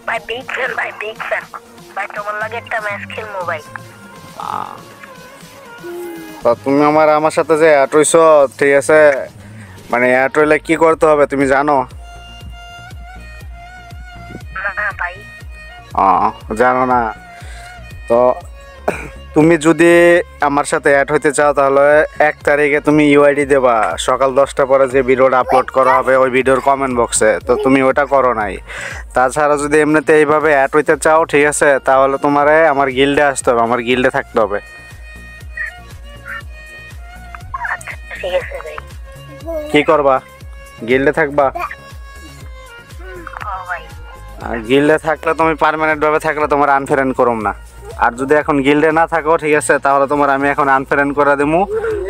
ভাই big fan ভাই, big fan ভাই, তোমার লাগে একটা ম্যাচ খেলবো ভাই। তো তুমি আমার সাথে যে অ্যাড হইছো, ঠিক আছে, মানে অ্যাড হইলে কি করতে হবে তুমি জানো? না ভাই। জানো না? তো তুমি যদি আমার সাথে অ্যাড হইতে চাও তাহলে 1 তারিখে তুমি ইউআইডি দেবা সকাল 10টার পরে, যে ভিডিওটা আপলোড করা হবে ওই ভিডিওর কমেন্ট বক্সে। তো তুমি ওটা করো নাই। তাছাড়া যদি এমনিতে এইভাবে অ্যাড হইতে চাও, ঠিক আছে, তাহলে তোমারে আমার গিল্ডে আসতে হবে, আমার গিল্ডে থাকতে হবে। আচ্ছা ঠিক আছে ভাই। কি করবা? গিল্ডে থাকবা? ও ভাই। আর গিল্ডে থাকলে তুমি পার্মানেন্ট ভাবে থাকলে তোমার আনফ্রেন্ড করুম না। আর যদি এখন গিল্ডে না থাকো, ঠিক আছে, তাহলে তোমার আমি এখন আনফ্রেন্ড করে দেবো।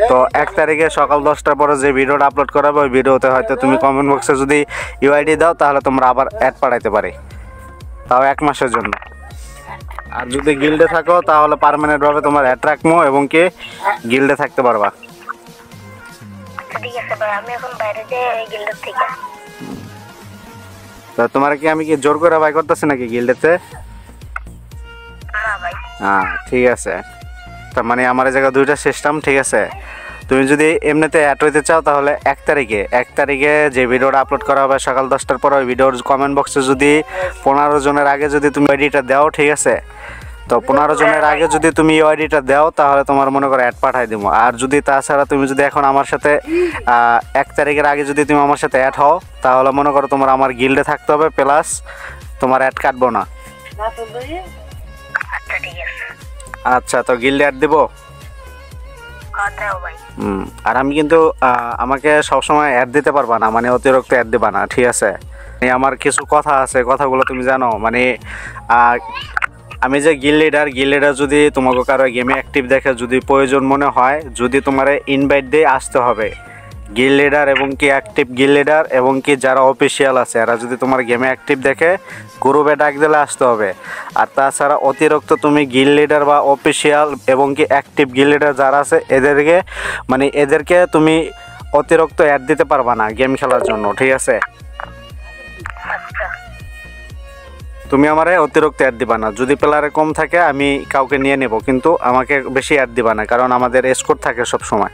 তো 1 তারিখে সকাল 10টার পরে যে ভিডিওটা আপলোড করাবে ওই ভিডিওতে হয়তো তুমি কমেন্ট বক্সে যদি ইউআইডি দাও তাহলে তোমরা আবার অ্যাড পাঠাইতে পারে, তাও 1 মাসের জন্য। আর যদি গিল্ডে থাকো তাহলে পার্মানেন্ট ভাবে তোমার অ্যাড রাখবো এবং কি গিল্ডে থাকতে পারবা। আচ্ছা ঠিক আছে ভাই, আমি এখন বাইরে যাই ওই গিল্ডের থেকে। তো তোমার কি আমি কি জোর করে বাই করতেছি নাকি গিল্ডেতে? না ভাই। ঠিক আছে। তার মানে আমার এই জায়গায় 2টা সিস্টেম, ঠিক আছে। তুমি যদি এমনিতে অ্যাড হইতে চাও তাহলে 1 তারিখে যে ভিডিওটা আপলোড করা হবে সকাল 10টার পর, ওই ভিডিওর কমেন্ট বক্সে যদি 15 জনের আগে যদি তুমি আইডিটা দাও, ঠিক আছে, তো 15 জনের আগে যদি তুমি এই আইডিটা দাও তাহলে তোমার মনে করো অ্যাড পাঠাই দেবো। আর যদি তাছাড়া তুমি যদি এখন আমার সাথে 1 তারিখের আগে যদি তুমি আমার সাথে অ্যাড হও তাহলে মনে করো তোমার আমার গিল্ডে থাকতে হবে, প্লাস তোমার অ্যাড কাটবো না। আচ্ছা ঠিক আছে। আচ্ছা, তো গিল্ডে অ্যাড দেবো। দাও ভাই। আর আমি কিন্তু আমাকে সবসময় অ্যাড দিতে পারবা না, মানে অতিরিক্ত অ্যাড দিবা না, ঠিক আছে। আমার কিছু কথা আছে, কথাগুলো তুমি জানো। মানে আমি যে গিল্ড লিডার যদি তোমাকে কারো গেমে অ্যাক্টিভ দেখে, যদি প্রয়োজন মনে হয়, যদি তোমার ইনভাইট দিয়ে আসতে হবে গিল্ড লিডার এবং কি অ্যাক্টিভ গিল্ড লিডার এবং কি যারা অফিসিয়াল আছে এরা যদি তোমার গেমে অ্যাক্টিভ দেখে গ্রুপে ডাক দিলে আসতে হবে। আর তাছাড়া অতিরিক্ত তুমি গিল্ড লিডার বা অফিসিয়াল এবং কি অ্যাক্টিভ গিল্ড লিডার যারা আছে এদেরকে তুমি অতিরিক্ত অ্যাড দিতে পারবা না গেম খেলার জন্য, ঠিক আছে। তুমি আমারে অতিরিক্ত অ্যাড দিবা না। যদি প্লেয়ারে কম থাকে আমি কাউকে নিয়ে নেব, কিন্তু আমাকে বেশি অ্যাড দিবা না, কারণ আমাদের এসকোর থাকে সব সময়।